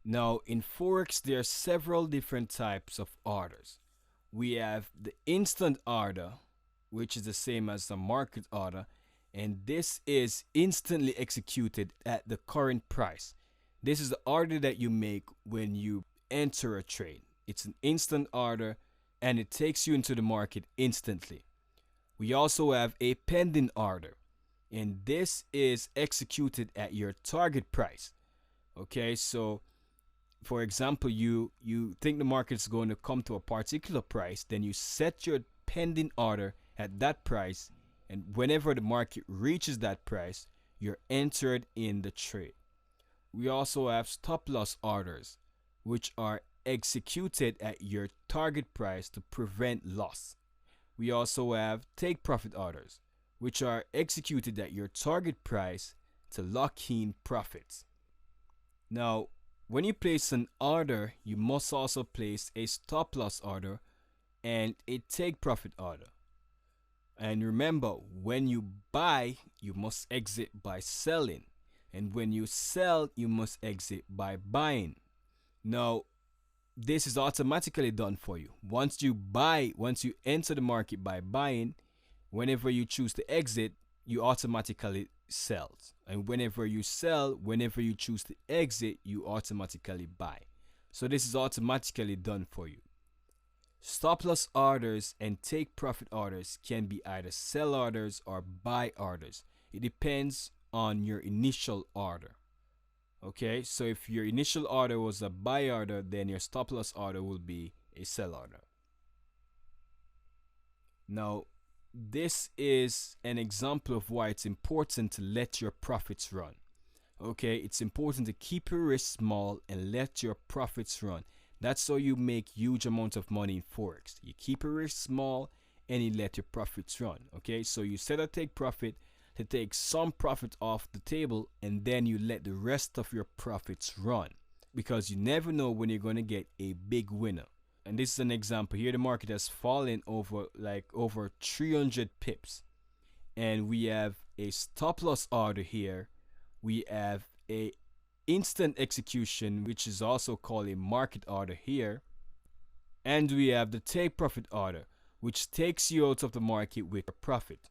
Now, in Forex, there are several different types of orders. We have the instant order, which is the same as the market order, and this is instantly executed at the current price. This is the order that you make when you enter a trade. It's an instant order and it takes you into the market instantly. We also have a pending order, and this is executed at your target price. Okay, so for example, you think the market is going to come to a particular price, then you set your pending order at that price, and whenever the market reaches that price, you're entered in the trade. We also have stop loss orders, which are executed at your target price to prevent loss. We also have take profit orders, which are executed at your target price to lock in profits. Now, when you place an order, you must also place a stop loss order and a take profit order. And remember, when you buy, you must exit by selling. And when you sell, you must exit by buying. Now, this is automatically done for you. Once you enter the market by buying, whenever you choose to exit, you automatically sell. And whenever you sell, whenever you choose to exit, you automatically buy. So this is automatically done for you. Stop loss orders and take profit orders can be either sell orders or buy orders. It depends on your initial order. Okay, so if your initial order was a buy order, then your stop loss order will be a sell order. Now, this is an example of why it's important to let your profits run. Okay, it's important to keep your risk small and let your profits run. That's how you make huge amounts of money in Forex. You keep your risk small and you let your profits run. Okay, so you set a take profit to take some profit off the table, and then you let the rest of your profits run, because you never know when you're going to get a big winner. And this is an example here. The market has fallen over 300 pips, and we have a stop loss order here. We have a instant execution, which is also called a market order here, and we have the take profit order, which takes you out of the market with a profit.